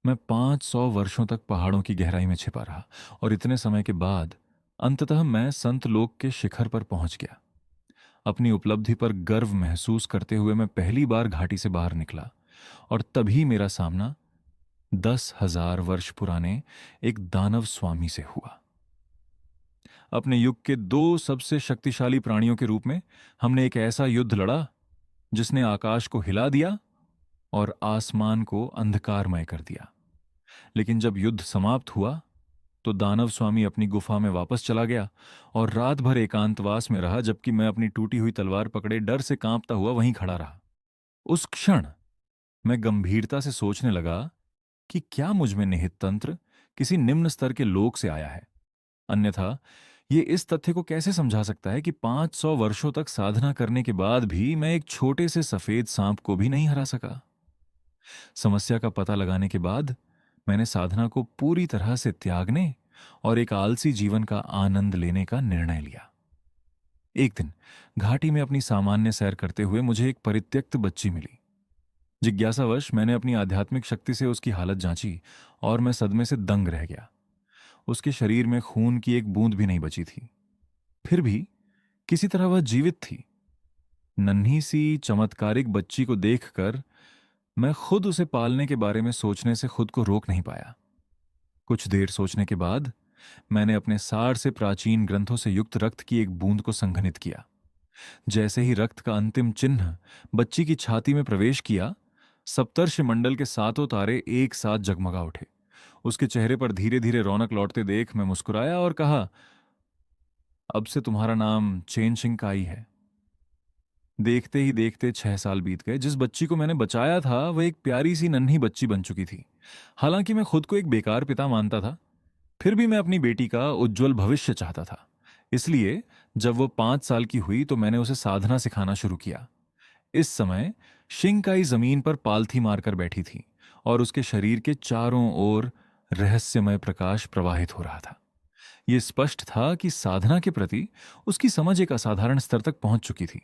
मैं 500 वर्षों तक पहाड़ों की गहराई में छिपा रहा और इतने समय के बाद अंततः मैं संत लोक के शिखर पर पहुंच गया। अपनी उपलब्धि पर गर्व महसूस करते हुए मैं पहली बार घाटी से बाहर निकला और तभी मेरा सामना 10,000 वर्ष पुराने एक दानव स्वामी से हुआ। अपने युग के दो सबसे शक्तिशाली प्राणियों के रूप में हमने एक ऐसा युद्ध लड़ा जिसने आकाश को हिला दिया और आसमान को अंधकारमय कर दिया। लेकिन जब युद्ध समाप्त हुआ तो दानव स्वामी अपनी गुफा में वापस चला गया और रात भर एकांतवास में रहा, जबकि मैं अपनी टूटी हुई तलवार पकड़े डर से कांपता हुआ वहीं खड़ा रहा। उस क्षण मैं गंभीरता से सोचने लगा कि क्या मुझ में निहित तंत्र किसी निम्न स्तर के लोक से आया है। अन्यथा ये इस तथ्य को कैसे समझा सकता है कि 500 वर्षों तक साधना करने के बाद भी मैं एक छोटे से सफेद सांप को भी नहीं हरा सका। समस्या का पता लगाने के बाद मैंने साधना को पूरी तरह से त्यागने और एक आलसी जीवन का आनंद लेने का निर्णय लिया। एक दिन घाटी में अपनी सामान्य सैर करते हुए मुझे एक परित्यक्त बच्ची मिली। जिज्ञासावश मैंने अपनी आध्यात्मिक शक्ति से उसकी हालत जांची और मैं सदमे से दंग रह गया। उसके शरीर में खून की एक बूंद भी नहीं बची थी, फिर भी किसी तरह वह जीवित थी। नन्ही सी चमत्कारिक बच्ची को देखकर मैं खुद उसे पालने के बारे में सोचने से खुद को रोक नहीं पाया। कुछ देर सोचने के बाद मैंने अपने 60 से प्राचीन ग्रंथों से युक्त रक्त की एक बूंद को संघनित किया। जैसे ही रक्त का अंतिम चिन्ह बच्ची की छाती में प्रवेश किया, सप्तर्षि मंडल के सातों तारे एक साथ जगमगा उठे। उसके चेहरे पर धीरे धीरे रौनक लौटते देख मैं मुस्कुराया और कहा, अब से तुम्हारा नाम चेन शिंकाई है। देखते ही देखते 6 साल बीत गए। जिस बच्ची को मैंने बचाया था वह एक प्यारी सी नन्ही बच्ची बन चुकी थी। हालांकि मैं खुद को एक बेकार पिता मानता था, फिर भी मैं अपनी बेटी का उज्जवल भविष्य चाहता था। इसलिए जब वो 5 साल की हुई तो मैंने उसे साधना सिखाना शुरू किया। इस समय शिंकाई जमीन पर पालथी मारकर बैठी थी और उसके शरीर के चारों ओर रहस्यमय प्रकाश प्रवाहित हो रहा था। यह स्पष्ट था कि साधना के प्रति उसकी समझ एक असाधारण स्तर तक पहुंच चुकी थी।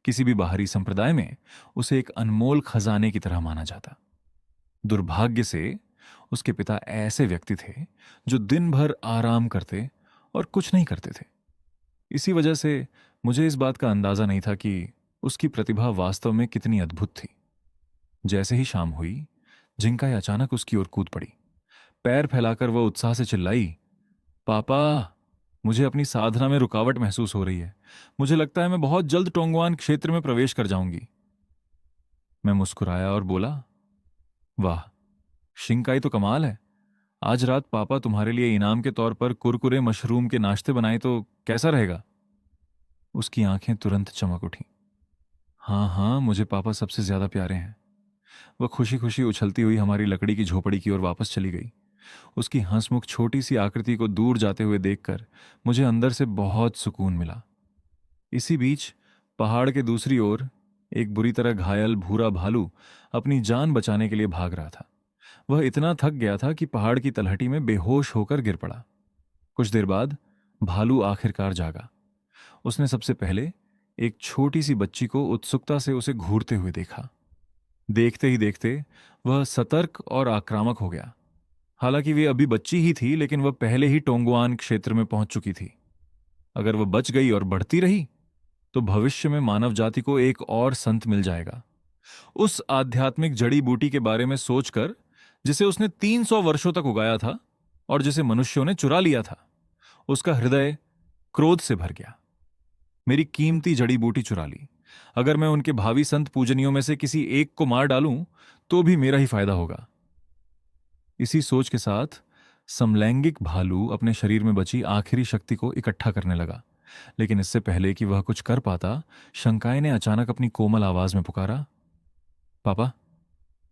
किसी भी बाहरी संप्रदाय में उसे एक अनमोल खजाने की तरह माना जाता। दुर्भाग्य से उसके पिता ऐसे व्यक्ति थे जो दिन भर आराम करते और कुछ नहीं करते थे। इसी वजह से मुझे इस बात का अंदाजा नहीं था कि उसकी प्रतिभा वास्तव में कितनी अद्भुत थी। जैसे ही शाम हुई, जिंकाई अचानक उसकी ओर कूद पड़ी। पैर फैलाकर वह उत्साह से चिल्लाई, पापा, मुझे अपनी साधना में रुकावट महसूस हो रही है। मुझे लगता है मैं बहुत जल्द टोंगवान क्षेत्र में प्रवेश कर जाऊंगी। मैं मुस्कुराया और बोला, वाह, शिंकाई तो कमाल है। आज रात पापा तुम्हारे लिए इनाम के तौर पर कुरकुरे मशरूम के नाश्ते बनाए तो कैसा रहेगा? उसकी आंखें तुरंत चमक उठी। हाँ हाँ, मुझे पापा सबसे ज्यादा प्यारे हैं। वह खुशी खुशी उछलती हुई हमारी लकड़ी की झोपड़ी की ओर वापस चली गई। उसकी हंसमुख छोटी सी आकृति को दूर जाते हुए देखकर मुझे अंदर से बहुत सुकून मिला। इसी बीच पहाड़ के दूसरी ओर एक बुरी तरह घायल भूरा भालू अपनी जान बचाने के लिए भाग रहा था। वह इतना थक गया था कि पहाड़ की तलहटी में बेहोश होकर गिर पड़ा। कुछ देर बाद भालू आखिरकार जागा। उसने सबसे पहले एक छोटी सी बच्ची को उत्सुकता से उसे घूरते हुए देखा। देखते ही देखते वह सतर्क और आक्रामक हो गया। हालांकि वे अभी बच्ची ही थी, लेकिन वह पहले ही टोंगवान क्षेत्र में पहुंच चुकी थी। अगर वह बच गई और बढ़ती रही तो भविष्य में मानव जाति को एक और संत मिल जाएगा। उस आध्यात्मिक जड़ी बूटी के बारे में सोचकर, जिसे उसने 300 वर्षों तक उगाया था और जिसे मनुष्यों ने चुरा लिया था, उसका हृदय क्रोध से भर गया। मेरी कीमती जड़ी बूटी चुरा ली। अगर मैं उनके भावी संत पूजनियों में से किसी एक को मार डालूं तो भी मेरा ही फायदा होगा। इसी सोच के साथ समलैंगिक भालू अपने शरीर में बची आखिरी शक्ति को इकट्ठा करने लगा। लेकिन इससे पहले कि वह कुछ कर पाता, शंकाई ने अचानक अपनी कोमल आवाज में पुकारा, पापा,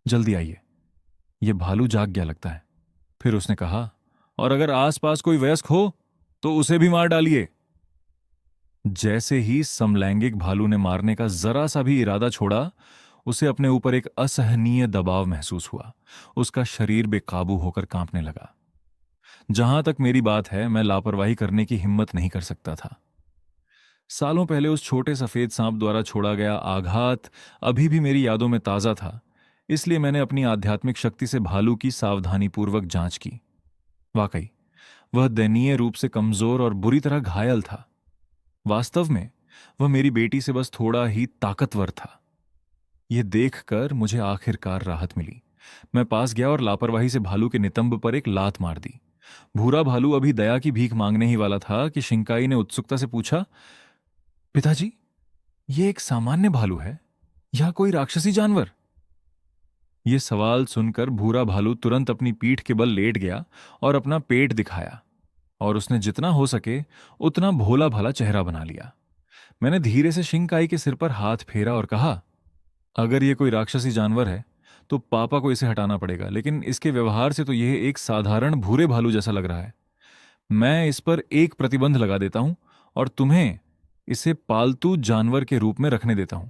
जल्दी आइए, यह भालू जाग गया लगता है। फिर उसने कहा, और अगर आसपास कोई वयस्क हो तो उसे भी मार डालिए। जैसे ही समलैंगिक भालू ने मारने का जरा सा भी इरादा छोड़ा, उसे अपने ऊपर एक असहनीय दबाव महसूस हुआ। उसका शरीर बेकाबू होकर कांपने लगा। जहां तक मेरी बात है, मैं लापरवाही करने की हिम्मत नहीं कर सकता था। सालों पहले उस छोटे सफेद सांप द्वारा छोड़ा गया आघात अभी भी मेरी यादों में ताजा था। इसलिए मैंने अपनी आध्यात्मिक शक्ति से भालू की सावधानीपूर्वक जांच की। वाकई वह दयनीय रूप से कमजोर और बुरी तरह घायल था। वास्तव में वह मेरी बेटी से बस थोड़ा ही ताकतवर था। यह देखकर मुझे आखिरकार राहत मिली। मैं पास गया और लापरवाही से भालू के नितंब पर एक लात मार दी। भूरा भालू अभी दया की भीख मांगने ही वाला था कि शिंकाई ने उत्सुकता से पूछा, पिताजी, ये एक सामान्य भालू है या कोई राक्षसी जानवर? यह सवाल सुनकर भूरा भालू तुरंत अपनी पीठ के बल लेट गया और अपना पेट दिखाया, और उसने जितना हो सके उतना भोला भाला चेहरा बना लिया। मैंने धीरे से शिंकाई के सिर पर हाथ फेरा और कहा, अगर यह कोई राक्षसी जानवर है तो पापा को इसे हटाना पड़ेगा, लेकिन इसके व्यवहार से तो यह एक साधारण भूरे भालू जैसा लग रहा है। मैं इस पर एक प्रतिबंध लगा देता हूं और तुम्हें इसे पालतू जानवर के रूप में रखने देता हूं।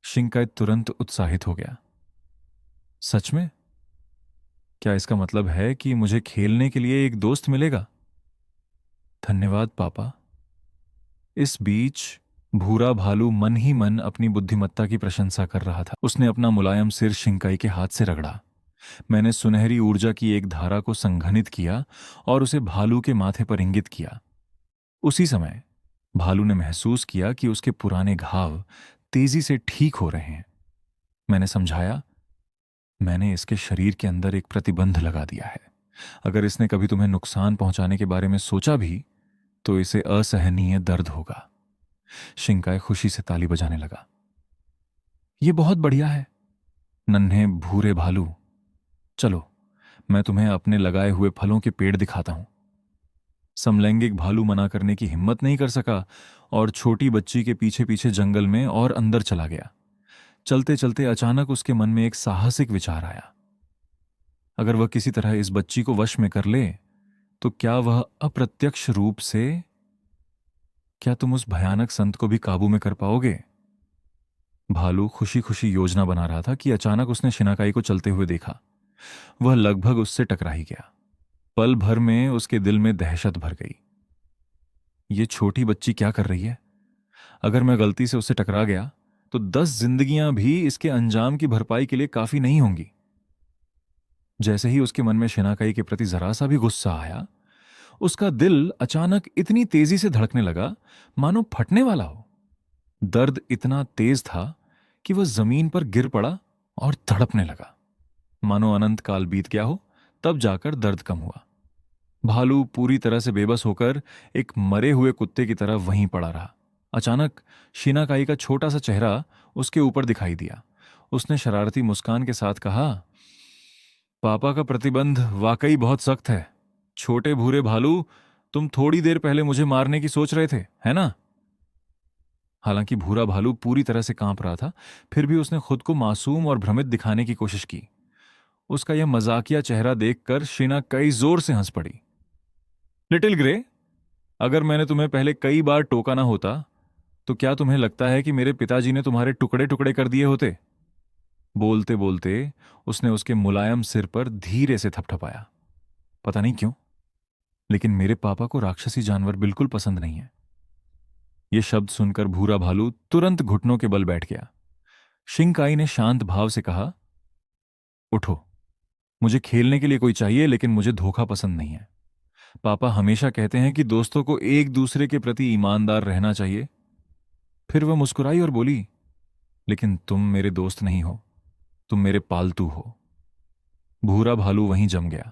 शिंकाई तुरंत उत्साहित हो गया। सच में? क्या इसका मतलब है कि मुझे खेलने के लिए एक दोस्त मिलेगा? धन्यवाद पापा। इस बीच भूरा भालू मन ही मन अपनी बुद्धिमत्ता की प्रशंसा कर रहा था। उसने अपना मुलायम सिर शिंकाई के हाथ से रगड़ा। मैंने सुनहरी ऊर्जा की एक धारा को संघनित किया और उसे भालू के माथे पर इंगित किया। उसी समय भालू ने महसूस किया कि उसके पुराने घाव तेजी से ठीक हो रहे हैं। मैंने समझाया, मैंने इसके शरीर के अंदर एक प्रतिबंध लगा दिया है। अगर इसने कभी तुम्हें नुकसान पहुंचाने के बारे में सोचा भी तो इसे असहनीय दर्द होगा। शिंकाई खुशी से ताली बजाने लगा। यह बहुत बढ़िया है नन्हे भूरे भालू। चलो, मैं तुम्हें अपने लगाए हुए फलों के पेड़ दिखाता हूं। समलैंगिक भालू मना करने की हिम्मत नहीं कर सका और छोटी बच्ची के पीछे पीछे जंगल में और अंदर चला गया। चलते चलते अचानक उसके मन में एक साहसिक विचार आया। अगर वह किसी तरह इस बच्ची को वश में कर ले तो क्या वह अप्रत्यक्ष रूप से, क्या तुम उस भयानक संत को भी काबू में कर पाओगे? भालू खुशी खुशी योजना बना रहा था कि अचानक उसने शिनाकाई को चलते हुए देखा। वह लगभग उससे टकरा ही गया। पल भर में उसके दिल में दहशत भर गई। ये छोटी बच्ची क्या कर रही है? अगर मैं गलती से उससे टकरा गया तो 10 जिंदगियां भी इसके अंजाम की भरपाई के लिए काफी नहीं होंगी। जैसे ही उसके मन में शिनाकाई के प्रति जरा सा भी गुस्सा आया, उसका दिल अचानक इतनी तेजी से धड़कने लगा मानो फटने वाला हो। दर्द इतना तेज था कि वह जमीन पर गिर पड़ा और तड़पने लगा, मानो अनंत काल बीत गया हो। तब जाकर दर्द कम हुआ। भालू पूरी तरह से बेबस होकर एक मरे हुए कुत्ते की तरह वहीं पड़ा रहा। अचानक शिनाकाई का छोटा सा चेहरा उसके ऊपर दिखाई दिया। उसने शरारती मुस्कान के साथ कहा, पापा का प्रतिबंध वाकई बहुत सख्त है। छोटे भूरे भालू, तुम थोड़ी देर पहले मुझे मारने की सोच रहे थे, है ना? हालांकि भूरा भालू पूरी तरह से कांप रहा था, फिर भी उसने खुद को मासूम और भ्रमित दिखाने की कोशिश की। उसका यह मजाकिया चेहरा देखकर शिनाकाई जोर से हंस पड़ी। लिटिल ग्रे, अगर मैंने तुम्हें पहले कई बार टोका ना होता तो क्या तुम्हें लगता है कि मेरे पिताजी ने तुम्हारे टुकड़े टुकड़े कर दिए होते? बोलते बोलते उसने उसके मुलायम सिर पर धीरे से थपथपाया। पता नहीं क्यों, लेकिन मेरे पापा को राक्षसी जानवर बिल्कुल पसंद नहीं है। यह शब्द सुनकर भूरा भालू तुरंत घुटनों के बल बैठ गया। शिंकाई ने शांत भाव से कहा, उठो, मुझे खेलने के लिए कोई चाहिए, लेकिन मुझे धोखा पसंद नहीं है। पापा हमेशा कहते हैं कि दोस्तों को एक दूसरे के प्रति ईमानदार रहना चाहिए। फिर वह मुस्कुराई और बोली, लेकिन तुम मेरे दोस्त नहीं हो, तुम मेरे पालतू हो। भूरा भालू वहीं जम गया।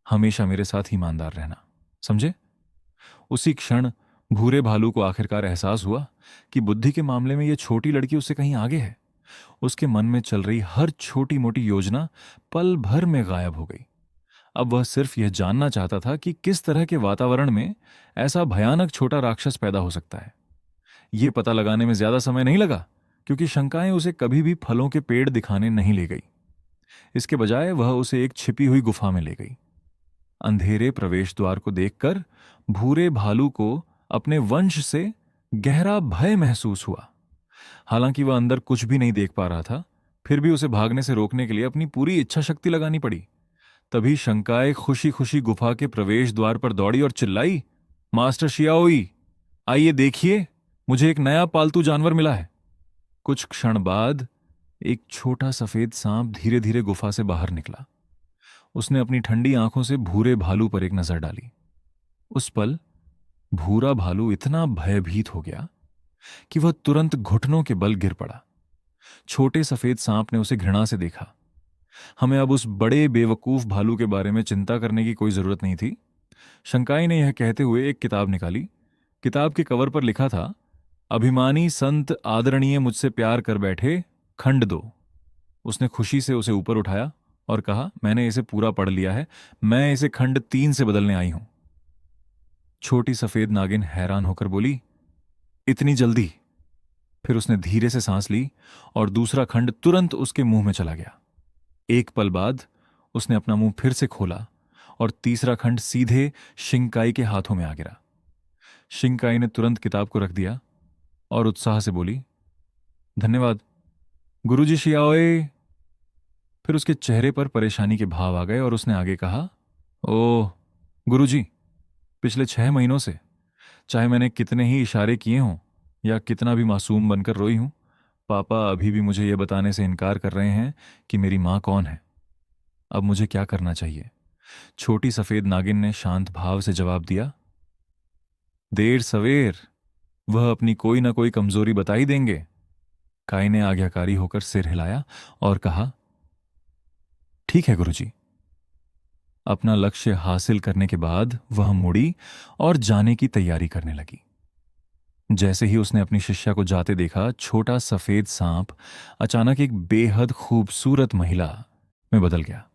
हमेशा मेरे साथ ईमानदार रहना, समझे? उसी क्षण भूरे भालू को आखिरकार एहसास हुआ कि बुद्धि के मामले में यह छोटी लड़की उससे कहीं आगे है। उसके मन में चल रही हर छोटी मोटी योजना पल भर में गायब हो गई। अब वह सिर्फ यह जानना चाहता था कि किस तरह के वातावरण में ऐसा भयानक छोटा राक्षस पैदा हो सकता है। यह पता लगाने में ज्यादा समय नहीं लगा, क्योंकि शंकाएं उसे कभी भी फलों के पेड़ दिखाने नहीं ले गई। इसके बजाय वह उसे एक छिपी हुई गुफा में ले गई। अंधेरे प्रवेश द्वार को देखकर भूरे भालू को अपने वंश से गहरा भय महसूस हुआ। हालांकि वह अंदर कुछ भी नहीं देख पा रहा था, फिर भी उसे भागने से रोकने के लिए अपनी पूरी इच्छा शक्ति लगानी पड़ी। तभी शंकाए खुशी खुशी गुफा के प्रवेश द्वार पर दौड़ी और चिल्लाई, मास्टर शियाओई, आइए देखिए, मुझे एक नया पालतू जानवर मिला है। कुछ क्षण बाद एक छोटा सफेद सांप धीरे धीरे गुफा से बाहर निकला। उसने अपनी ठंडी आंखों से भूरे भालू पर एक नजर डाली। उस पल भूरा भालू इतना भयभीत हो गया कि वह तुरंत घुटनों के बल गिर पड़ा। छोटे सफेद सांप ने उसे घृणा से देखा। हमें अब उस बड़े बेवकूफ भालू के बारे में चिंता करने की कोई जरूरत नहीं थी। शंकाई ने यह कहते हुए एक किताब निकाली। किताब के कवर पर लिखा था, अभिमानी संत आदरणीय मुझसे प्यार कर बैठे, खंड 2। उसने खुशी से उसे ऊपर उठाया और कहा, मैंने इसे पूरा पढ़ लिया है, मैं इसे खंड 3 से बदलने आई हूं। छोटी सफेद नागिन हैरान होकर बोली, इतनी जल्दी? फिर उसने धीरे से सांस ली और दूसरा खंड तुरंत उसके मुंह में चला गया। एक पल बाद उसने अपना मुंह फिर से खोला और तीसरा खंड सीधे शिंकाई के हाथों में आ गिरा। शिंकाई ने तुरंत किताब को रख दिया और उत्साह से बोली, धन्यवाद गुरुजी शियाओए। फिर उसके चेहरे पर परेशानी के भाव आ गए और उसने आगे कहा, ओह गुरुजी, पिछले 6 महीनों से चाहे मैंने कितने ही इशारे किए हों या कितना भी मासूम बनकर रोई हूं, पापा अभी भी मुझे यह बताने से इनकार कर रहे हैं कि मेरी मां कौन है। अब मुझे क्या करना चाहिए? छोटी सफेद नागिन ने शांत भाव से जवाब दिया, देर सवेर वह अपनी कोई ना कोई कमजोरी बता ही देंगे। काई ने आज्ञाकारी होकर सिर हिलाया और कहा, ठीक है गुरुजी। अपना लक्ष्य हासिल करने के बाद वह मुड़ी और जाने की तैयारी करने लगी। जैसे ही उसने अपनी शिष्या को जाते देखा, छोटा सफेद सांप अचानक एक बेहद खूबसूरत महिला में बदल गया।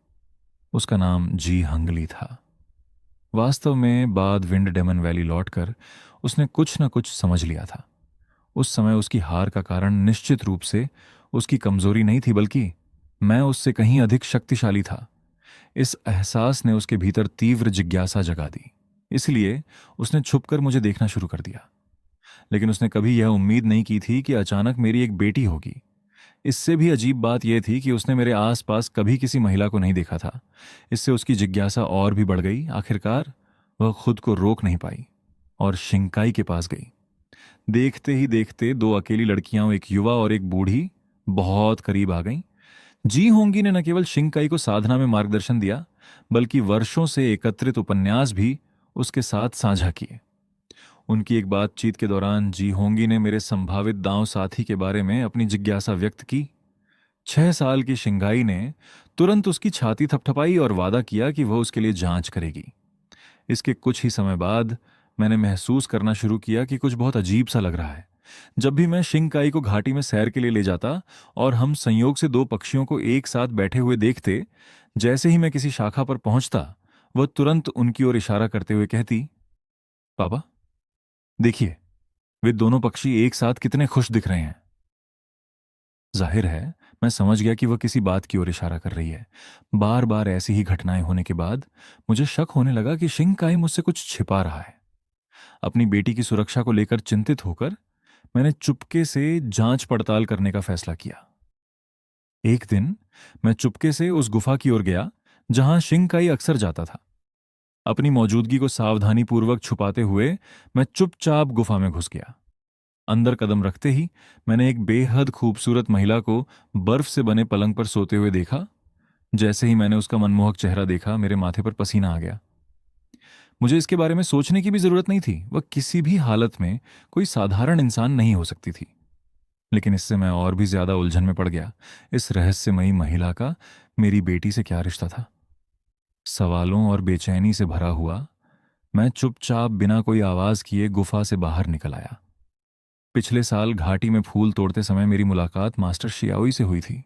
उसका नाम जी हंगली था। वास्तव में बाद विंड डेमन वैली लौटकर उसने कुछ न कुछ समझ लिया था। उस समय उसकी हार का कारण निश्चित रूप से उसकी कमजोरी नहीं थी, बल्कि मैं उससे कहीं अधिक शक्तिशाली था। इस एहसास ने उसके भीतर तीव्र जिज्ञासा जगा दी। इसलिए उसने छुपकर मुझे देखना शुरू कर दिया। लेकिन उसने कभी यह उम्मीद नहीं की थी कि अचानक मेरी एक बेटी होगी। इससे भी अजीब बात यह थी कि उसने मेरे आसपास कभी किसी महिला को नहीं देखा था। इससे उसकी जिज्ञासा और भी बढ़ गई। आखिरकार वह खुद को रोक नहीं पाई और शिंकाई के पास गई। देखते ही देखते 2 अकेली लड़कियां, एक युवा और एक बूढ़ी, बहुत करीब आ गईं। जी होंगी ने न केवल शिंकाई को साधना में मार्गदर्शन दिया, बल्कि वर्षों से एकत्रित उपन्यास भी उसके साथ साझा किए। उनकी एक बातचीत के दौरान जी होंगी ने मेरे संभावित दांव साथी के बारे में अपनी जिज्ञासा व्यक्त की। 6 साल की शिंगाई ने तुरंत उसकी छाती थपथपाई और वादा किया कि वह उसके लिए जांच करेगी। इसके कुछ ही समय बाद मैंने महसूस करना शुरू किया कि कुछ बहुत अजीब सा लग रहा है। जब भी मैं शिंकाई को घाटी में सैर के लिए ले जाता और हम संयोग से 2 पक्षियों को एक साथ बैठे हुए देखते, जैसे ही मैं किसी शाखा पर पहुंचता, वह तुरंत उनकी ओर इशारा करते हुए कहती, पापा देखिए, वे दोनों पक्षी एक साथ कितने खुश दिख रहे हैं। जाहिर है मैं समझ गया कि वह किसी बात की ओर इशारा कर रही है। बार बार ऐसी ही घटनाएं होने के बाद मुझे शक होने लगा कि शिंकाई मुझसे कुछ छिपा रहा है। अपनी बेटी की सुरक्षा को लेकर चिंतित होकर मैंने चुपके से जांच पड़ताल करने का फैसला किया। एक दिन मैं चुपके से उस गुफा की ओर गया जहां शिंकाई अक्सर जाता था। अपनी मौजूदगी को सावधानीपूर्वक छुपाते हुए मैं चुपचाप गुफा में घुस गया। अंदर कदम रखते ही मैंने एक बेहद खूबसूरत महिला को बर्फ से बने पलंग पर सोते हुए देखा। जैसे ही मैंने उसका मनमोहक चेहरा देखा, मेरे माथे पर पसीना आ गया। मुझे इसके बारे में सोचने की भी जरूरत नहीं थी। वह किसी भी हालत में कोई साधारण इंसान नहीं हो सकती थी। लेकिन इससे मैं और भी ज्यादा उलझन में पड़ गया। इस रहस्यमयी महिला का मेरी बेटी से क्या रिश्ता था? सवालों और बेचैनी से भरा हुआ मैं चुपचाप बिना कोई आवाज किए गुफा से बाहर निकल आया। पिछले साल घाटी में फूल तोड़ते समय मेरी मुलाकात मास्टर शियाओई से हुई थी।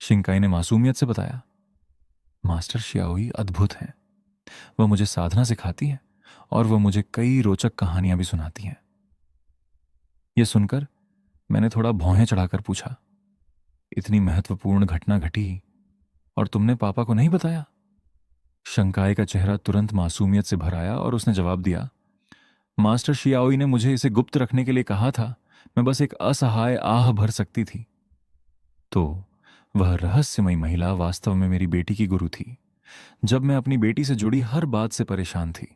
शिंकाई ने मासूमियत से बताया, मास्टर शियाओई अद्भुत हैं। वह मुझे साधना सिखाती हैं और वह मुझे कई रोचक कहानियां भी सुनाती हैं। यह सुनकर मैंने थोड़ा भौहें चढ़ाकर पूछा, इतनी महत्वपूर्ण घटना घटी और तुमने पापा को नहीं बताया? शंकाई का चेहरा तुरंत मासूमियत से भर आया और उसने जवाब दिया, मास्टर शियाओई ने मुझे इसे गुप्त रखने के लिए कहा था। मैं बस एक असहाय आह भर सकती थी। तो वह रहस्यमयी महिला वास्तव में मेरी बेटी की गुरु थी। जब मैं अपनी बेटी से जुड़ी हर बात से परेशान थी,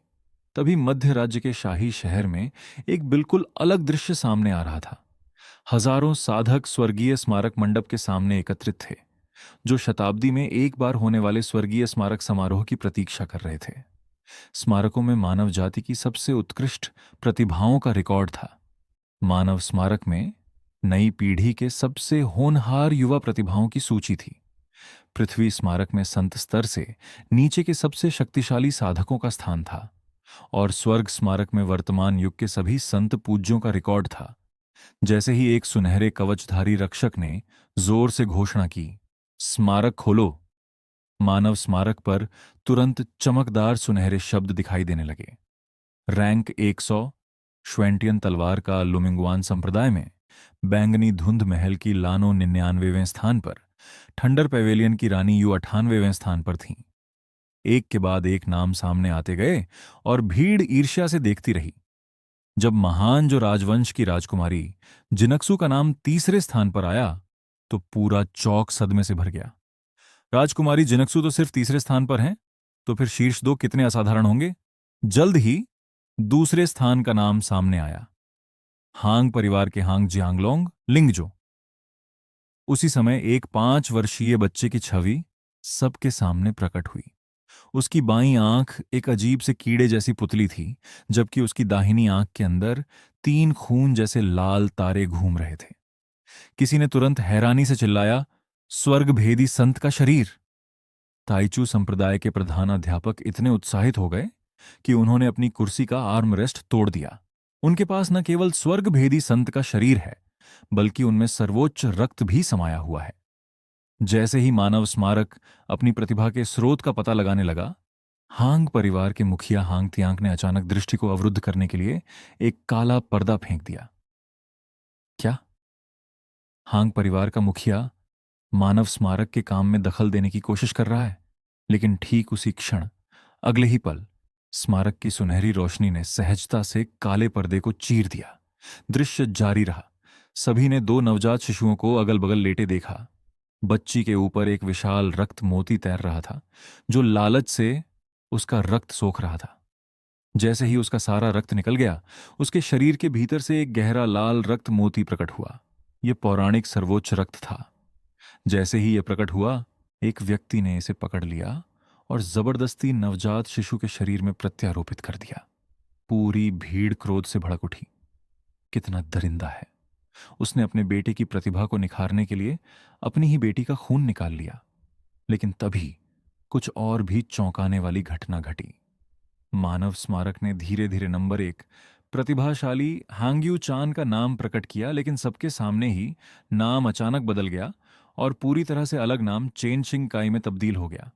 तभी मध्य राज्य के शाही शहर में एक बिल्कुल अलग दृश्य सामने आ रहा था। हजारों साधक स्वर्गीय स्मारक मंडप के सामने एकत्रित थे, जो शताब्दी में एक बार होने वाले स्वर्गीय स्मारक समारोह की प्रतीक्षा कर रहे थे। स्मारकों में मानव जाति की सबसे उत्कृष्ट प्रतिभाओं का रिकॉर्ड था। मानव स्मारक में नई पीढ़ी के सबसे होनहार युवा प्रतिभाओं की सूची थी। पृथ्वी स्मारक में संत स्तर से नीचे के सबसे शक्तिशाली साधकों का स्थान था, और स्वर्ग स्मारक में वर्तमान युग के सभी संत पूज्यों का रिकॉर्ड था। जैसे ही एक सुनहरे कवचधारी रक्षक ने जोर से घोषणा की, स्मारक खोलो, मानव स्मारक पर तुरंत चमकदार सुनहरे शब्द दिखाई देने लगे। रैंक 100 श्वेंटियन तलवार का लुमिंगवान संप्रदाय में बैंगनी धुंध महल की लानो 99वें स्थान पर, ठंडर पेवेलियन की रानी यू 98वें स्थान पर थीं। एक के बाद एक नाम सामने आते गए और भीड़ ईर्ष्या से देखती रही। जब महान जो राजवंश की राजकुमारी जिनक्सु का नाम तीसरे स्थान पर आया, तो पूरा चौक सदमे से भर गया। राजकुमारी जिनक्सु तो सिर्फ तीसरे स्थान पर हैं, तो फिर शीर्ष दो कितने असाधारण होंगे। जल्द ही दूसरे स्थान का नाम सामने आया, हांग परिवार के हांग जियांगलोंग लिंगजो। उसी समय एक 5 वर्षीय बच्चे की छवि सबके सामने प्रकट हुई। उसकी बाईं आंख एक अजीब से कीड़े जैसी पुतली थी, जबकि उसकी दाहिनी आंख के अंदर 3 खून जैसे लाल तारे घूम रहे थे। किसी ने तुरंत हैरानी से चिल्लाया, स्वर्ग भेदी संत का शरीर। ताइचू संप्रदाय के प्रधानाध्यापक इतने उत्साहित हो गए कि उन्होंने अपनी कुर्सी का आर्मरेस्ट तोड़ दिया। उनके पास न केवल स्वर्ग भेदी संत का शरीर है, बल्कि उनमें सर्वोच्च रक्त भी समाया हुआ है। जैसे ही मानव स्मारक अपनी प्रतिभा के स्रोत का पता लगाने लगा, हांग परिवार के मुखिया हांग तियांग ने अचानक दृष्टि को अवरुद्ध करने के लिए एक काला पर्दा फेंक दिया। क्या? हांग परिवार का मुखिया मानव स्मारक के काम में दखल देने की कोशिश कर रहा है? लेकिन ठीक उसी क्षण, अगले ही पल, स्मारक की सुनहरी रोशनी ने सहजता से काले पर्दे को चीर दिया। दृश्य जारी रहा। सभी ने 2 नवजात शिशुओं को अगल बगल लेटे देखा। बच्ची के ऊपर एक विशाल रक्त मोती तैर रहा था, जो लालच से उसका रक्त सोख रहा था। जैसे ही उसका सारा रक्त निकल गया, उसके शरीर के भीतर से एक गहरा लाल रक्त मोती प्रकट हुआ। यह पौराणिक सर्वोच्च रक्त था। जैसे ही यह प्रकट हुआ, एक व्यक्ति ने इसे पकड़ लिया और जबरदस्ती नवजात शिशु के शरीर में प्रत्यारोपित कर दिया। पूरी भीड़ क्रोध से भड़क उठी। कितना दरिंदा है! उसने अपने बेटे की प्रतिभा को निखारने के लिए अपनी ही बेटी का खून निकाल लिया। लेकिन तभी कुछ और भी चौंकाने वाली घटना घटी। मानव स्मारक ने धीरे धीरे नंबर 1 प्रतिभाशाली हांग्यू चान का नाम प्रकट किया, लेकिन सबके सामने ही नाम अचानक बदल गया और पूरी तरह से अलग नाम चेन शिंग काई में तब्दील हो गया।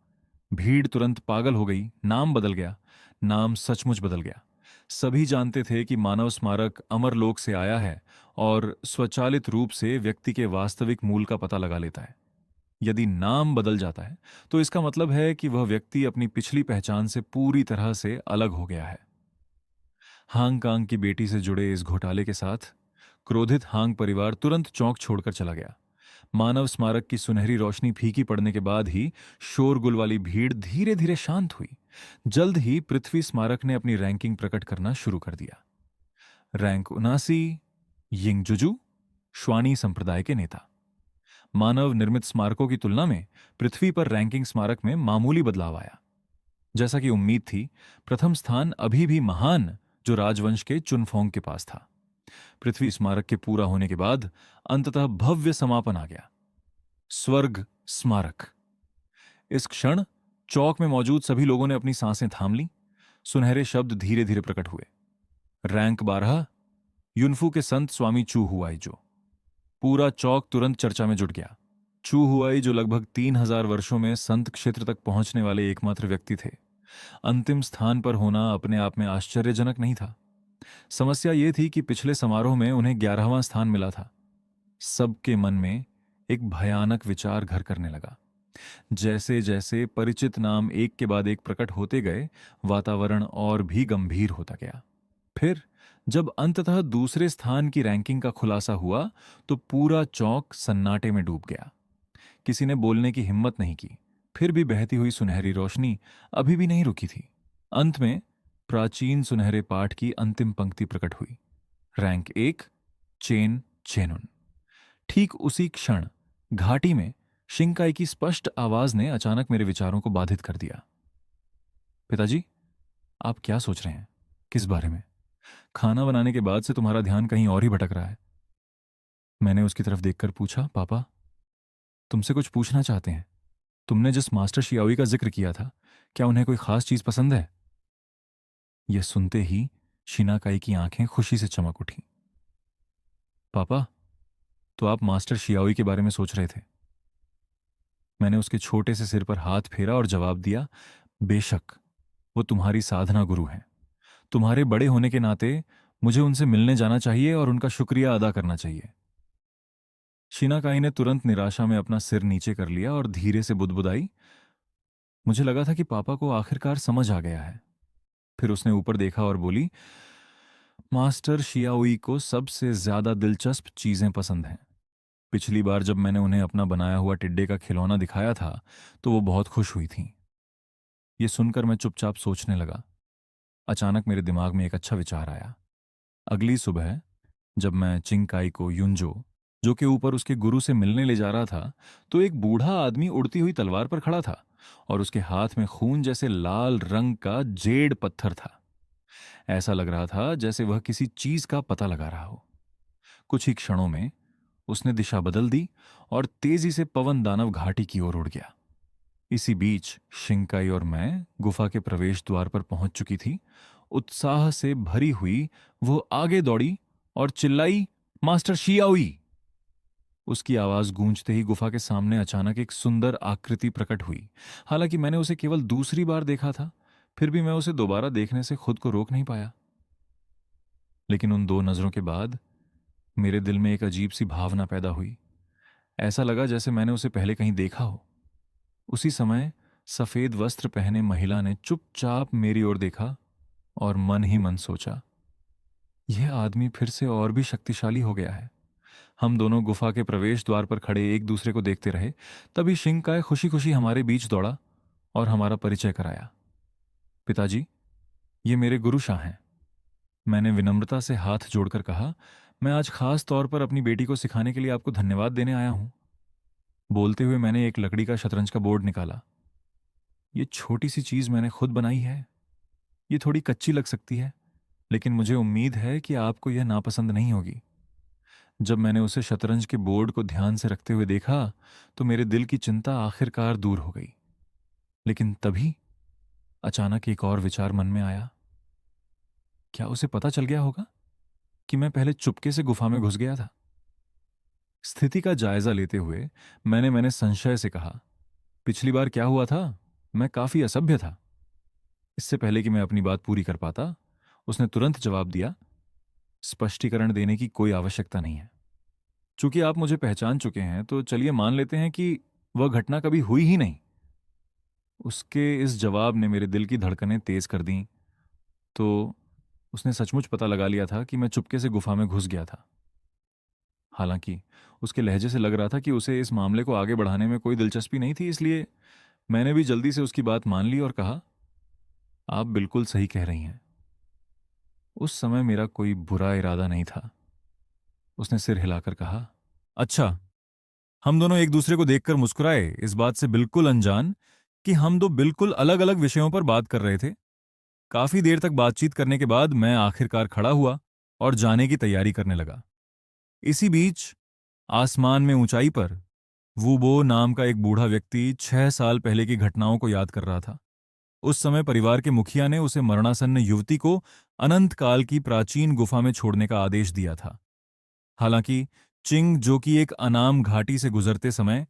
भीड़ तुरंत पागल हो गई। नाम बदल गया। नाम सचमुच बदल गया। सभी जानते थे कि मानव स्मारक अमरलोक से आया है और स्वचालित रूप से व्यक्ति के वास्तविक मूल का पता लगा लेता है। यदि नाम बदल जाता है, तो इसका मतलब है कि वह व्यक्ति अपनी पिछली पहचान से पूरी तरह से अलग हो गया है। हांग कांग की बेटी से जुड़े इस घोटाले के साथ क्रोधित हांग परिवार तुरंत चौंक छोड़कर चला गया। मानव स्मारक की सुनहरी रोशनी फीकी पड़ने के बाद ही शोरगुल वाली भीड़ धीरे धीरे शांत हुई। जल्द ही पृथ्वी स्मारक ने अपनी रैंकिंग प्रकट करना शुरू कर दिया। रैंक 79, यिंगजुजू, श्वानी संप्रदाय के नेता। मानव निर्मित स्मारकों की तुलना में पृथ्वी पर रैंकिंग स्मारक में मामूली बदलाव आया। जैसा कि उम्मीद थी, प्रथम स्थान अभी भी महान जो राजवंश के चुनफोंग के पास था। पृथ्वी स्मारक के पूरा होने के बाद अंततः भव्य समापन आ गया, स्वर्ग स्मारक। इस क्षण चौक में मौजूद सभी लोगों ने अपनी सांसें थाम ली। सुनहरे शब्द धीरे धीरे प्रकट हुए। रैंक 12, युनफू के संत स्वामी चू हुआई जो। पूरा चौक तुरंत चर्चा में जुट गया। चू हुआई जो लगभग 3000 वर्षों में संत क्षेत्र तक पहुंचने वाले एकमात्र व्यक्ति थे। अंतिम स्थान पर होना अपने आप में आश्चर्यजनक नहीं था। समस्या यह थी कि पिछले समारोह में उन्हें 11वां स्थान मिला था। सबके मन में एक भयानक विचार घर करने लगा। जैसे जैसे परिचित नाम एक के बाद एक प्रकट होते गए, वातावरण और भी गंभीर होता गया। फिर जब अंततः दूसरे स्थान की रैंकिंग का खुलासा हुआ, तो पूरा चौक सन्नाटे में डूब गया। किसी ने बोलने की हिम्मत नहीं की। फिर भी बहती हुई सुनहरी रोशनी अभी भी नहीं रुकी थी। अंत में प्राचीन सुनहरे पाठ की अंतिम पंक्ति प्रकट हुई। रैंक 1, चेन चेनुन। ठीक उसी क्षण घाटी में शिंकाई की स्पष्ट आवाज ने अचानक मेरे विचारों को बाधित कर दिया। पिताजी, आप क्या सोच रहे हैं? किस बारे में? खाना बनाने के बाद से तुम्हारा ध्यान कहीं और ही भटक रहा है। मैंने उसकी तरफ देखकर पूछा, पापा, तुमसे कुछ पूछना चाहते हैं। तुमने जिस मास्टर शियाओई का जिक्र किया था, क्या उन्हें कोई खास चीज पसंद है? यह सुनते ही शिनाकाई की आंखें खुशी से चमक उठी। पापा, तो आप मास्टर शियाओई के बारे में सोच रहे थे? मैंने उसके छोटे से सिर पर हाथ फेरा और जवाब दिया, बेशक, वो तुम्हारी साधना गुरु हैं। तुम्हारे बड़े होने के नाते मुझे उनसे मिलने जाना चाहिए और उनका शुक्रिया अदा करना चाहिए। शिनाकाई ने तुरंत निराशा में अपना सिर नीचे कर लिया और धीरे से बुदबुदाई। मुझे लगा था कि पापा को आखिरकार समझ आ गया है। फिर उसने ऊपर देखा और बोली, मास्टर शियाओई को सबसे ज्यादा दिलचस्प चीजें पसंद हैं। पिछली बार जब मैंने उन्हें अपना बनाया हुआ टिड्डे का खिलौना दिखाया था तो वो बहुत खुश हुई थीं। ये सुनकर मैं चुपचाप सोचने लगा। अचानक मेरे दिमाग में एक अच्छा विचार आया। अगली सुबह जब मैं चिंकाई को युंजो, जो के ऊपर उसके गुरु से मिलने ले जा रहा था, तो एक बूढ़ा आदमी उड़ती हुई तलवार पर खड़ा था और उसके हाथ में खून जैसे लाल रंग का जेड पत्थर था। ऐसा लग रहा था जैसे वह किसी चीज का पता लगा रहा हो। कुछ ही क्षणों में उसने दिशा बदल दी और तेजी से पवन दानव घाटी की ओर उड़ गया। इसी बीच शिंकाई और मैं गुफा के प्रवेश द्वार पर पहुंच चुकी थी। उत्साह से भरी हुई वो आगे दौड़ी और चिल्लाई, मास्टर शियाओई! उसकी आवाज गूंजते ही गुफा के सामने अचानक एक सुंदर आकृति प्रकट हुई। हालांकि मैंने उसे केवल दूसरी बार देखा था, फिर भी मैं उसे दोबारा देखने से खुद को रोक नहीं पाया। लेकिन उन दो नजरों के बाद मेरे दिल में एक अजीब सी भावना पैदा हुई। ऐसा लगा जैसे मैंने उसे पहले कहीं देखा हो। उसी समय सफेद वस्त्र पहने महिला ने चुपचाप मेरी ओर देखा और मन ही मन सोचा, यह आदमी फिर से और भी शक्तिशाली हो गया है। हम दोनों गुफा के प्रवेश द्वार पर खड़े एक दूसरे को देखते रहे। तभी शिंकाय खुशी खुशी हमारे बीच दौड़ा और हमारा परिचय कराया। पिताजी, ये मेरे गुरु शाह हैं। मैंने विनम्रता से हाथ जोड़कर कहा, मैं आज खास तौर पर अपनी बेटी को सिखाने के लिए आपको धन्यवाद देने आया हूं। बोलते हुए मैंने एक लकड़ी का शतरंज का बोर्ड निकाला। ये छोटी सी चीज मैंने खुद बनाई है। ये थोड़ी कच्ची लग सकती है, लेकिन मुझे उम्मीद है कि आपको यह नापसंद नहीं होगी। जब मैंने उसे शतरंज के बोर्ड को ध्यान से रखते हुए देखा तो मेरे दिल की चिंता आखिरकार दूर हो गई। लेकिन तभी अचानक एक और विचार मन में आया। क्या उसे पता चल गया होगा कि मैं पहले चुपके से गुफा में घुस गया था? स्थिति का जायजा लेते हुए मैंने संशय से कहा, पिछली बार क्या हुआ था? मैं काफी असभ्य था। इससे पहले कि मैं अपनी बात पूरी कर पाता, उसने तुरंत जवाब दिया, स्पष्टीकरण देने की कोई आवश्यकता नहीं है। चूंकि आप मुझे पहचान चुके हैं तो चलिए मान लेते हैं कि वह घटना कभी हुई ही नहीं। उसके इस जवाब ने मेरे दिल की धड़कनें तेज कर दी। तो उसने सचमुच पता लगा लिया था कि मैं चुपके से गुफा में घुस गया था। हालांकि उसके लहजे से लग रहा था कि उसे इस मामले को आगे बढ़ाने में कोई दिलचस्पी नहीं थी, इसलिए मैंने भी जल्दी से उसकी बात मान ली और कहा, आप बिल्कुल सही कह रही हैं। उस समय मेरा कोई बुरा इरादा नहीं था। उसने सिर हिलाकर कहा, अच्छा, हम दोनों एक दूसरे को देखकर मुस्कुराए, इस बात से बिल्कुल अनजान कि हम दो बिल्कुल अलग अलग विषयों पर बात कर रहे थे। काफी देर तक बातचीत करने के बाद मैं आखिरकार खड़ा हुआ और जाने की तैयारी करने लगा। इसी बीच आसमान में ऊंचाई पर वूबो नाम का एक बूढ़ा व्यक्ति 6 साल पहले की घटनाओं को याद कर रहा था। उस समय परिवार के मुखिया ने उसे मरणासन्न युवती को अनंत काल की प्राचीन गुफा में छोड़ने का आदेश दिया था। हालांकि चिंग, जो कि एक अनाम घाटी से गुजरते समय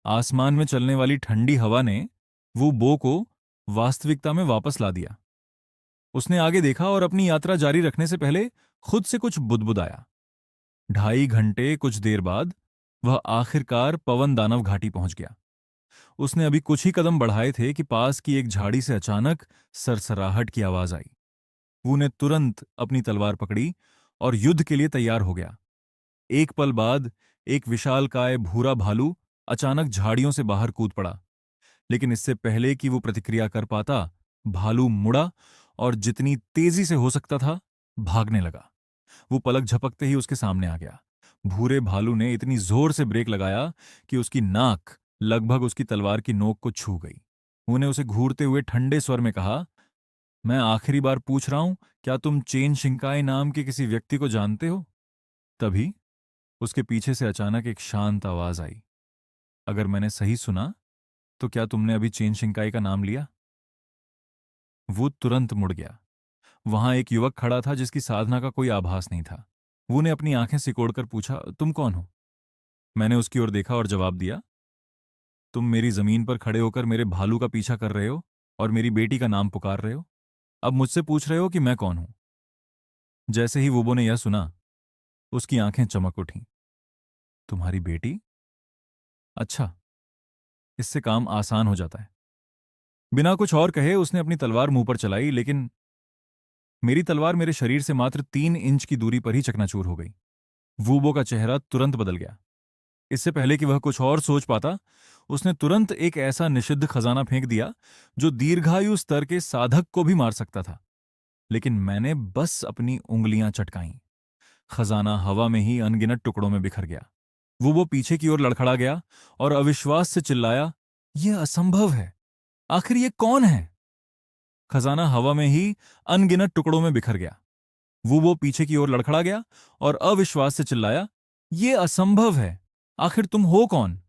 आसमान में चलने वाली ठंडी हवा ने वो बो को वास्तविकता में वापस ला दिया। उसने आगे देखा और अपनी यात्रा जारी रखने से पहले खुद से कुछ बुदबुदाया। 2.5 घंटे कुछ देर बाद वह आखिरकार पवन दानव घाटी पहुंच गया। उसने अभी कुछ ही कदम बढ़ाए थे कि पास की एक झाड़ी से अचानक सरसराहट की आवाज आई। वो ने तुरंत अपनी तलवार पकड़ी और युद्ध के लिए तैयार हो गया। एक पल बाद एक विशालकाय भूरा भालू अचानक झाड़ियों से बाहर कूद पड़ा, लेकिन इससे पहले कि वो प्रतिक्रिया कर पाता, भालू मुड़ा और जितनी तेजी से हो सकता था भागने लगा। वो पलक झपकते ही उसके सामने आ गया। भूरे भालू ने इतनी जोर से ब्रेक लगाया कि उसकी नाक लगभग उसकी तलवार की नोक को छू गई। उन्हें उसे घूरते हुए ठंडे स्वर में कहा, मैं आखिरी बार पूछ रहा हूं, क्या तुम चेन शिंकाई नाम के किसी व्यक्ति को जानते हो? तभी उसके पीछे से अचानक एक शांत आवाज आई। अगर मैंने सही सुना, तो क्या तुमने अभी चेन शिंकाई का नाम लिया? वो तुरंत मुड़ गया। वहां एक युवक खड़ा था जिसकी साधना का कोई आभास नहीं था। वो ने अपनी आंखें सिकोड़कर पूछा, तुम कौन हो? मैंने उसकी ओर देखा और जवाब दिया, तुम मेरी जमीन पर खड़े होकर मेरे भालू का पीछा कर रहे हो और मेरी बेटी का नाम पुकार रहे हो। अब मुझसे पूछ रहे हो कि मैं कौन हूं। जैसे ही वूबो ने यह सुना, उसकी आंखें चमक उठीं। तुम्हारी बेटी? अच्छा, इससे काम आसान हो जाता है। बिना कुछ और कहे उसने अपनी तलवार मुंह पर चलाई, लेकिन मेरी तलवार मेरे शरीर से मात्र 3 इंच की दूरी पर ही चकनाचूर हो गई। वूबो का चेहरा तुरंत बदल गया। इससे पहले कि वह कुछ और सोच पाता, उसने तुरंत एक ऐसा निषिद्ध खजाना फेंक दिया जो दीर्घायु स्तर के साधक को भी मार सकता था। लेकिन मैंने बस अपनी उंगलियां चटकाईं। खजाना हवा में ही अनगिनत टुकड़ों में बिखर गया। वो पीछे की ओर लड़खड़ा गया और अविश्वास से चिल्लाया, यह असंभव है। आखिर ये कौन है? खजाना हवा में ही अनगिनत टुकड़ों में बिखर गया। वो पीछे की ओर लड़खड़ा गया और अविश्वास से चिल्लाया, यह असंभव है। आखिर तुम हो कौन?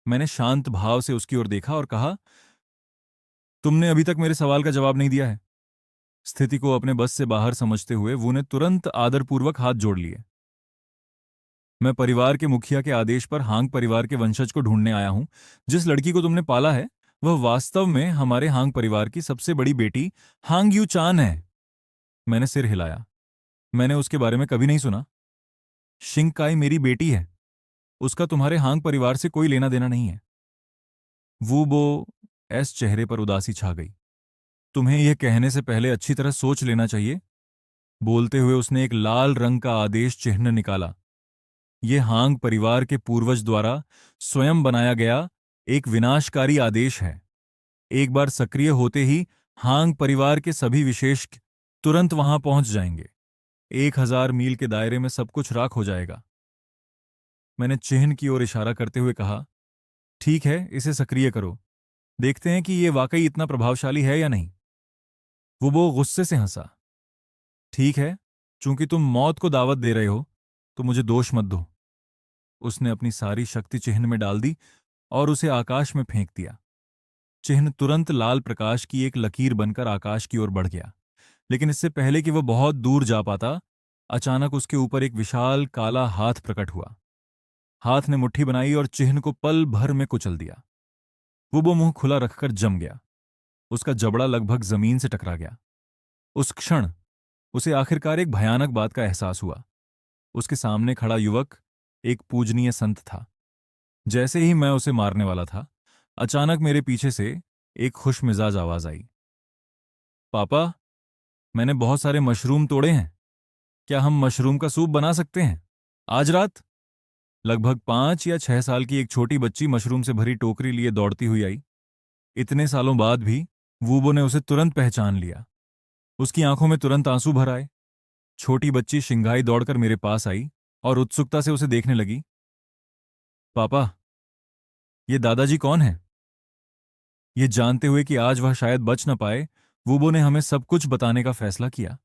मैंने शांत भाव से उसकी ओर देखा और कहा, तुमने अभी तक मेरे सवाल का जवाब नहीं दिया है। स्थिति को अपने बस से बाहर समझते हुए वो ने तुरंत आदरपूर्वक हाथ जोड़ लिए। मैं परिवार के मुखिया के आदेश पर हांग परिवार के वंशज को ढूंढने आया हूं। जिस लड़की को तुमने पाला है, वह वास्तव में हमारे हांग परिवार की सबसे बड़ी बेटी हांग यू चान है। मैंने सिर हिलाया। मैंने उसके बारे में कभी नहीं सुना। शिंगकाई मेरी बेटी है। उसका तुम्हारे हांग परिवार से कोई लेना देना नहीं है। वूबो एस चेहरे पर उदासी छा गई। तुम्हें यह कहने से पहले अच्छी तरह सोच लेना चाहिए। बोलते हुए उसने एक लाल रंग का आदेश चिन्ह निकाला। यह हांग परिवार के पूर्वज द्वारा स्वयं बनाया गया एक विनाशकारी आदेश है। एक बार सक्रिय होते ही हांग परिवार के सभी विशेष तुरंत वहां पहुंच जाएंगे। 1000 मील के दायरे में सब कुछ राख हो जाएगा। मैंने चिन्ह की ओर इशारा करते हुए कहा, ठीक है, इसे सक्रिय करो। देखते हैं कि यह वाकई इतना प्रभावशाली है या नहीं। वो गुस्से से हंसा। ठीक है, चूंकि तुम मौत को दावत दे रहे हो, तो मुझे दोष मत दो। उसने अपनी सारी शक्ति चिन्ह में डाल दी और उसे आकाश में फेंक दिया। चिन्ह तुरंत लाल प्रकाश की एक लकीर बनकर आकाश की ओर बढ़ गया। लेकिन इससे पहले कि वह बहुत दूर जा पाता, अचानक उसके ऊपर एक विशाल काला हाथ प्रकट हुआ। हाथ ने मुट्ठी बनाई और चिन्ह को पल भर में कुचल दिया। वो मुंह खुला रखकर जम गया। उसका जबड़ा लगभग जमीन से टकरा गया। उस क्षण उसे आखिरकार एक भयानक बात का एहसास हुआ। उसके सामने खड़ा युवक एक पूजनीय संत था। जैसे ही मैं उसे मारने वाला था, अचानक मेरे पीछे से एक खुशमिजाज आवाज आई। पापा, मैंने बहुत सारे मशरूम तोड़े हैं। क्या हम मशरूम का सूप बना सकते हैं आज रात? लगभग 5 या 6 साल की एक छोटी बच्ची मशरूम से भरी टोकरी लिए दौड़ती हुई आई। इतने सालों बाद भी वूबो ने उसे तुरंत पहचान लिया। उसकी आंखों में तुरंत आंसू भर आए। छोटी बच्ची शिंघाई दौड़कर मेरे पास आई और उत्सुकता से उसे देखने लगी। पापा, ये दादाजी कौन है? ये जानते हुए कि आज वह शायद बच न पाए, वूबो ने हमें सब कुछ बताने का फैसला किया।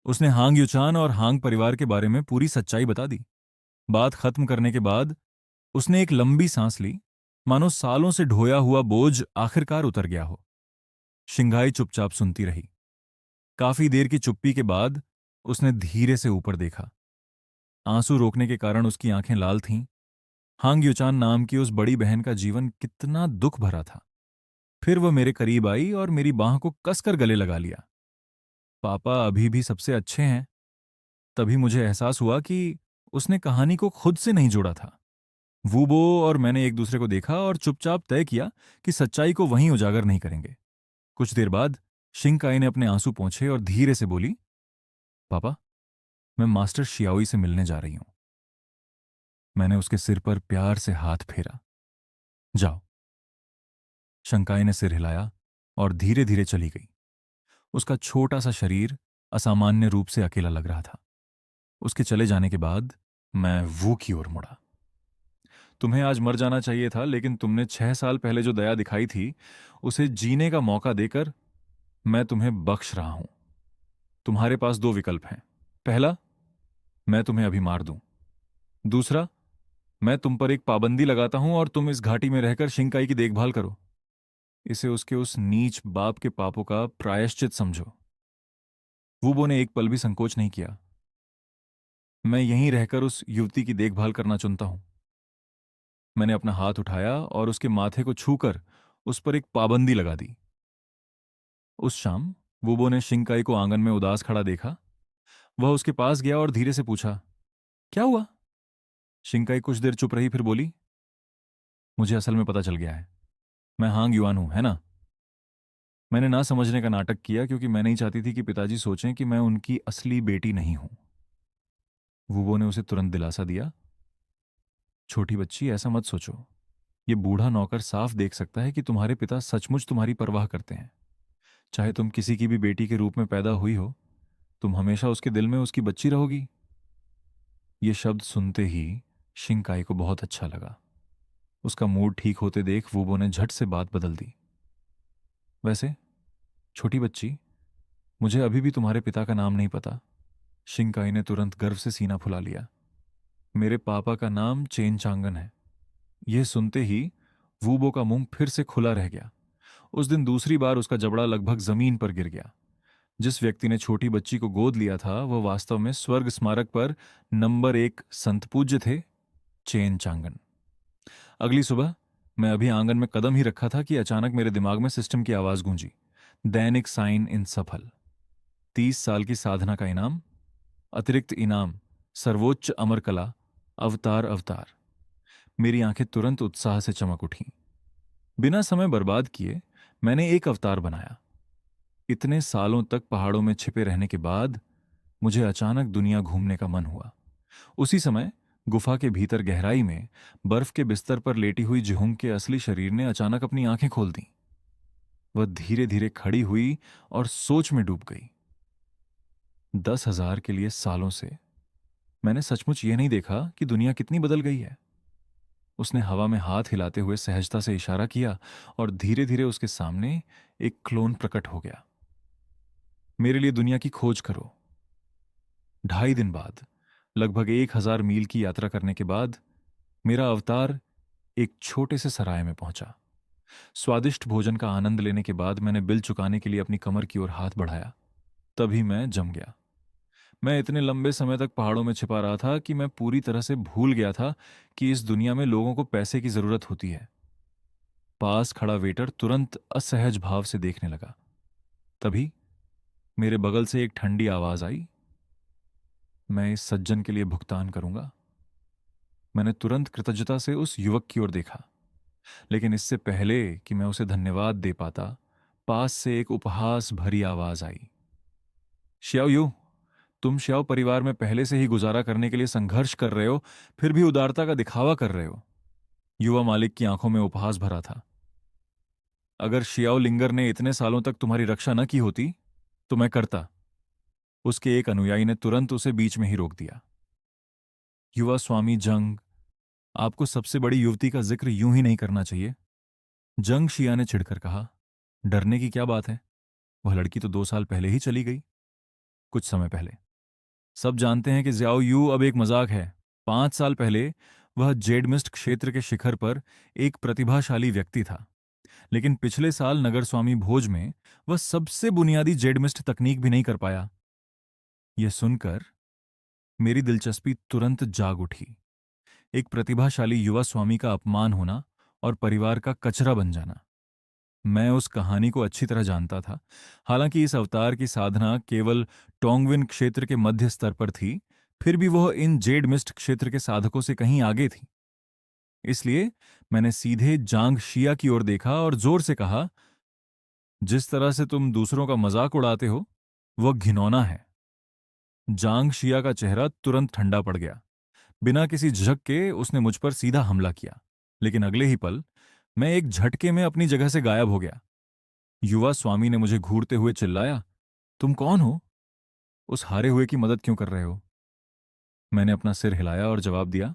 उसने हांग युचान और हांग परिवार के बारे में पूरी सच्चाई बता दी। बात खत्म करने के बाद उसने एक लंबी सांस ली, मानो सालों से ढोया हुआ बोझ आखिरकार उतर गया हो। शिंघाई चुपचाप सुनती रही। काफी देर की चुप्पी के बाद उसने धीरे से ऊपर देखा। आंसू रोकने के कारण उसकी आंखें लाल थीं। हांग युचान नाम की उस बड़ी बहन का जीवन कितना दुख भरा था। फिर वह मेरे करीब आई और मेरी बांह को कसकर गले लगा लिया। पापा अभी भी सबसे अच्छे हैं। तभी मुझे एहसास हुआ कि उसने कहानी को खुद से नहीं जोड़ा था। वूबो और मैंने एक दूसरे को देखा और चुपचाप तय किया कि सच्चाई को वहीं उजागर नहीं करेंगे। कुछ देर बाद शिंकाई ने अपने आंसू पोंछे और धीरे से बोली, पापा, मैं मास्टर शियाओई से मिलने जा रही हूं। मैंने उसके सिर पर प्यार से हाथ फेरा। जाओ। शंकाई ने सिर हिलाया और धीरे धीरे चली गई। उसका छोटा सा शरीर असामान्य रूप से अकेला लग रहा था। उसके चले जाने के बाद मैं वू की ओर मुड़ा। तुम्हें आज मर जाना चाहिए था, लेकिन तुमने 6 साल पहले जो दया दिखाई थी उसे जीने का मौका देकर मैं तुम्हें बख्श रहा हूं। तुम्हारे पास दो विकल्प हैं। पहला, मैं तुम्हें अभी मार दूं। दूसरा, मैं तुम पर एक पाबंदी लगाता हूं और तुम इस घाटी में रहकर शिंकाई की देखभाल करो। इसे उसके उस नीच बाप के पापों का प्रायश्चित समझो। वूबो ने एक पल भी संकोच नहीं किया। मैं यहीं रहकर उस युवती की देखभाल करना चुनता हूं। मैंने अपना हाथ उठाया और उसके माथे को छूकर उस पर एक पाबंदी लगा दी। उस शाम वूबो ने शिंकाई को आंगन में उदास खड़ा देखा। वह उसके पास गया और धीरे से पूछा, क्या हुआ? शिंकाई कुछ देर चुप रही, फिर बोली, मुझे असल में पता चल गया है। मैं हांग युआन हूं, है ना? मैंने ना समझने का नाटक किया क्योंकि मैं नहीं चाहती थी कि पिताजी सोचें कि मैं उनकी असली बेटी नहीं हूं। वूबो ने उसे तुरंत दिलासा दिया, छोटी बच्ची, ऐसा मत सोचो। ये बूढ़ा नौकर साफ देख सकता है कि तुम्हारे पिता सचमुच तुम्हारी परवाह करते हैं। चाहे तुम किसी की भी बेटी के रूप में पैदा हुई हो, तुम हमेशा उसके दिल में उसकी बच्ची रहोगी। ये शब्द सुनते ही शिंकाई को बहुत अच्छा लगा। उसका मूड ठीक होते देख वूबो ने झट से बात बदल दी। वैसे छोटी बच्ची, मुझे अभी भी तुम्हारे पिता का नाम नहीं पता। शिंकाई ने तुरंत गर्व से सीना फुला लिया। मेरे पापा का नाम चेन चांगन है। यह सुनते ही वूबो का मुंह फिर से खुला रह गया। उस दिन दूसरी बार उसका जबड़ा लगभग जमीन पर गिर गया। जिस व्यक्ति ने छोटी बच्ची को गोद लिया था वह वास्तव में स्वर्ग स्मारक पर नंबर 1 संत पूज्य थे, चेन चांगन। अगली सुबह मैं अभी आंगन में कदम ही रखा था कि अचानक मेरे दिमाग में सिस्टम की आवाज गूंजी। दैनिक साइन इन सफल। 30 साल की साधना का इनाम, अतिरिक्त इनाम, सर्वोच्च अमर कला, अवतार अवतार। मेरी आंखें तुरंत उत्साह से चमक उठीं। बिना समय बर्बाद किए मैंने एक अवतार बनाया। इतने सालों तक पहाड़ों में छिपे रहने के बाद मुझे अचानक दुनिया घूमने का मन हुआ। उसी समय गुफा के भीतर गहराई में बर्फ के बिस्तर पर लेटी हुई जिहुंग के असली शरीर ने अचानक अपनी आंखें खोल दी। वह धीरे धीरे खड़ी हुई और सोच में डूब गई। 10,000 के लिए सालों से मैंने सचमुच ये नहीं देखा कि दुनिया कितनी बदल गई है। उसने हवा में हाथ हिलाते हुए सहजता से इशारा किया और धीरे धीरे उसके सामने एक क्लोन प्रकट हो गया। मेरे लिए दुनिया की खोज करो। 2.5 दिन बाद, लगभग 1,000 मील की यात्रा करने के बाद, मेरा अवतार एक छोटे से सराय में पहुंचा। स्वादिष्ट भोजन का आनंद लेने के बाद मैंने बिल चुकाने के लिए अपनी कमर की ओर हाथ बढ़ाया। तभी मैं जम गया। मैं इतने लंबे समय तक पहाड़ों में छिपा रहा था कि मैं पूरी तरह से भूल गया था कि इस दुनिया में लोगों को पैसे की जरूरत होती है। पास खड़ा वेटर तुरंत असहज भाव से देखने लगा। तभी मेरे बगल से एक ठंडी आवाज आई, मैं इस सज्जन के लिए भुगतान करूंगा। मैंने तुरंत कृतज्ञता से उस युवक की ओर देखा, लेकिन इससे पहले कि मैं उसे धन्यवाद दे पाता, पास से एक उपहास भरी आवाज आई, श्याओ यू, तुम श्याओ परिवार में पहले से ही गुजारा करने के लिए संघर्ष कर रहे हो, फिर भी उदारता का दिखावा कर रहे हो। युवा मालिक की आंखों में उपहास भरा था। अगर शियाओ लिंगर ने इतने सालों तक तुम्हारी रक्षा न की होती तो मैं करता। उसके एक अनुयायी ने तुरंत उसे बीच में ही रोक दिया। युवा स्वामी जंग, आपको सबसे बड़ी युवती का जिक्र यूं ही नहीं करना चाहिए। जंग शिया ने चिढ़कर कहा, डरने की क्या बात है? वह लड़की तो 2 साल पहले ही चली गई, कुछ समय पहले। सब जानते हैं कि ज्याओ यू अब एक मजाक है। 5 साल पहले वह जेडमिस्ट क्षेत्र के शिखर पर एक प्रतिभाशाली व्यक्ति था, लेकिन पिछले साल नगर स्वामी भोज में वह सबसे बुनियादी जेडमिस्ट तकनीक भी नहीं कर पाया। यह सुनकर मेरी दिलचस्पी तुरंत जाग उठी। एक प्रतिभाशाली युवा स्वामी का अपमान होना और परिवार का कचरा बन जाना। मैं उस कहानी को अच्छी तरह जानता था। हालांकि इस अवतार की साधना केवल टोंगविन क्षेत्र के मध्य स्तर पर थी, फिर भी वह इन जेड मिस्ट क्षेत्र के साधकों से कहीं आगे थी। इसलिए मैंने सीधे जांग शिया की ओर देखा और जोर से कहा, जिस तरह से तुम दूसरों का मजाक उड़ाते हो वह घिनौना है। जांग शिया का चेहरा तुरंत ठंडा पड़ गया। बिना किसी झिझक के उसने मुझ पर सीधा हमला किया, लेकिन अगले ही पल मैं एक झटके में अपनी जगह से गायब हो गया। युवा स्वामी ने मुझे घूरते हुए चिल्लाया, तुम कौन हो? उस हारे हुए की मदद क्यों कर रहे हो? मैंने अपना सिर हिलाया और जवाब दिया,